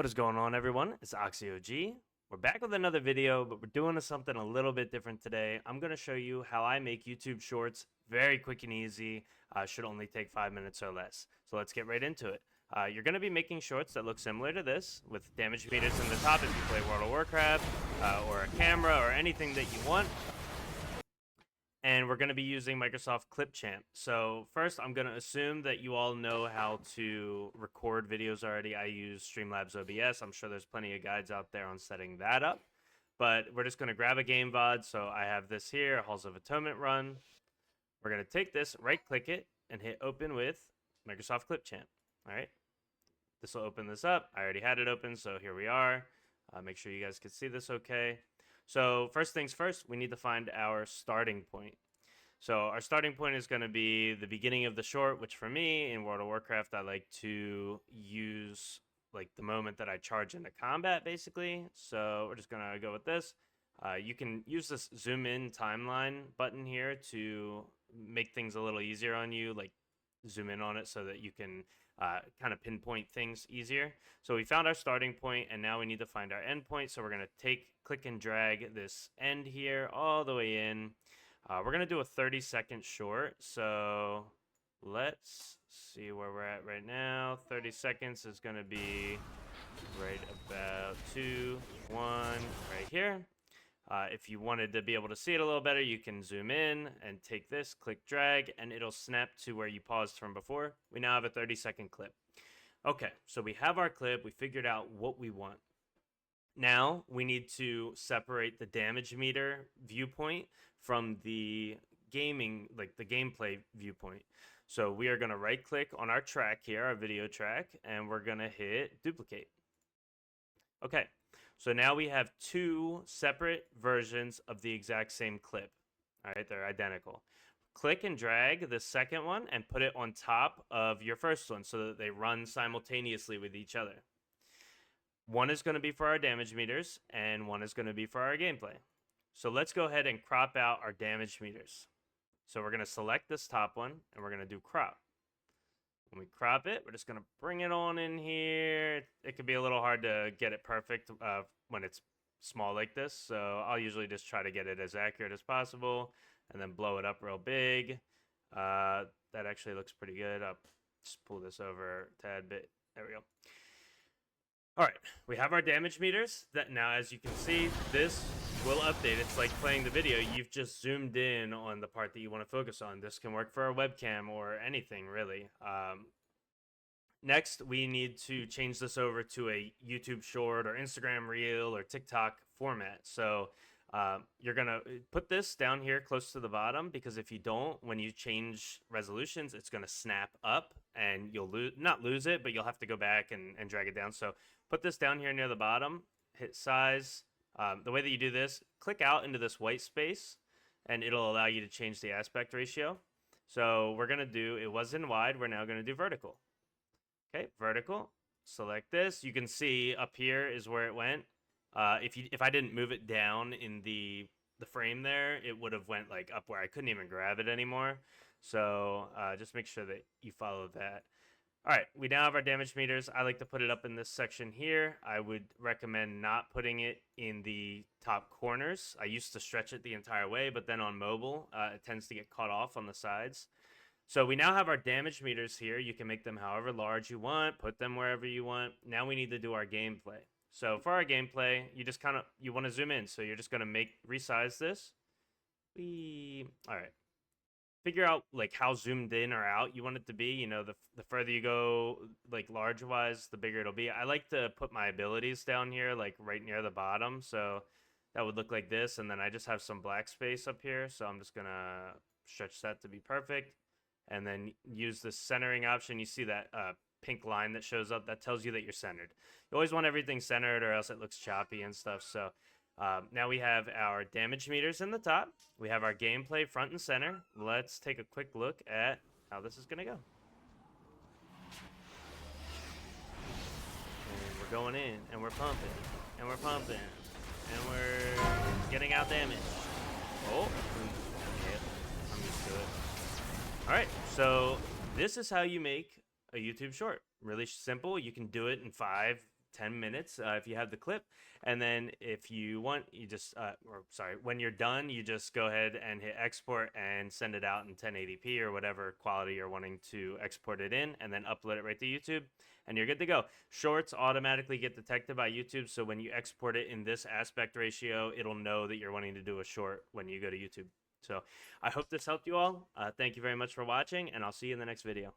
What is going on, everyone? It's OxxyOG. We're back with another video, but we're doing something a little bit different today. I'm going to show you how I make YouTube shorts very quick and easy. Should only take 5 minutes or less. So let's get right into it. You're going to be making shorts that look similar to this with damage meters in the top if you play World of Warcraft, or a camera or anything that you want. And we're going to be using Microsoft Clipchamp. So first, I'm going to assume that you all know how to record videos already. I use Streamlabs OBS. I'm sure there's plenty of guides out there on setting that up. But we're just going to grab a game VOD. So I have this here, Halls of Atonement run. We're going to take this, right-click it, and hit open with Microsoft Clipchamp. All right. This will open this up. I already had it open, so here we are. Make sure you guys can see this okay. So first things first, we need to find our starting point. So our starting point is going to be the beginning of the short, which for me in World of Warcraft, I like to use like the moment that I charge into combat, basically. So we're just going to go with this. You can use this zoom in timeline button here to make things a little easier on you, like zoom in on it so that you can kind of pinpoint things easier. So we found our starting point, and now we need to find our end point. So we're going to click and drag this end here all the way in. We're going to do a 30-second short. So let's see where we're at right now. 30 seconds is going to be right about 2, 1, right here. If you wanted to be able to see it a little better, you can zoom in and take this, click drag, and it'll snap to where you paused from before. We now have a 30-second clip. Okay, so we have our clip. We figured out what we want. Now we need to separate the damage meter viewpoint from the gaming, like the gameplay viewpoint. So we are going to right click on our track here, our video track, and we're going to hit duplicate. Okay. So now we have two separate versions of the exact same clip. All right, they're identical. Click and drag the second one and put it on top of your first one so that they run simultaneously with each other. One is going to be for our damage meters and one is going to be for our gameplay. So let's go ahead and crop out our damage meters. So we're going to select this top one and we're going to do crop. When we crop it, we're just going to bring it on in here. It can be a little hard to get it perfect when it's small like this. So I'll usually just try to get it as accurate as possible and then blow it up real big. That actually looks pretty good. I'll just pull this over a tad bit. There we go. All right, we have our damage meters. That now, as you can see, this will update. It's like playing the video. You've just zoomed in on the part that you want to focus on. This can work for a webcam or anything, really. Next, we need to change this over to a YouTube short or Instagram reel or TikTok format. So you're going to put this down here close to the bottom, because if you don't, when you change resolutions, it's going to snap up and you'll not lose it, but you'll have to go back and drag it down. So put this down here near the bottom, hit size. The way that you do this, click out into this white space and it'll allow you to change the aspect ratio. So we're going to do, it was in wide, we're now going to do vertical. Okay, vertical, select this. You can see up here is where it went. If I didn't move it down in the frame there, it would have went like up where I couldn't even grab it anymore. So just make sure that you follow that. All right, we now have our damage meters. I like to put it up in this section here. I would recommend not putting it in the top corners. I used to stretch it the entire way, but then on mobile, it tends to get caught off on the sides. So we now have our damage meters here. You can make them however large you want, put them wherever you want. Now we need to do our gameplay. So for our gameplay, you just you want to zoom in. So you're just going to resize this. All right. Figure out like how zoomed in or out you want it to be. You know, the further you go, like large wise, the bigger it'll be. I like to put my abilities down here, like right near the bottom. So that would look like this. And then I just have some black space up here. So I'm just going to stretch that to be perfect. And then use the centering option. You see that pink line that shows up? That tells you that you're centered. You always want everything centered or else it looks choppy and stuff. So now we have our damage meters in the top. We have our gameplay front and center. Let's take a quick look at how this is going to go. And we're going in, and we're pumping, and we're pumping, and we're getting out damage. Oh, yeah, I'm used to it. All right, so this is how you make a YouTube short. Really simple. You can do it in 5, 10 minutes if you have the clip. And then if you want, you just, when you're done, you just go ahead and hit export and send it out in 1080p or whatever quality you're wanting to export it in, and then upload it right to YouTube, and you're good to go. Shorts automatically get detected by YouTube, so when you export it in this aspect ratio, it'll know that you're wanting to do a short when you go to YouTube. So I hope this helped you all. Thank you very much for watching, and I'll see you in the next video.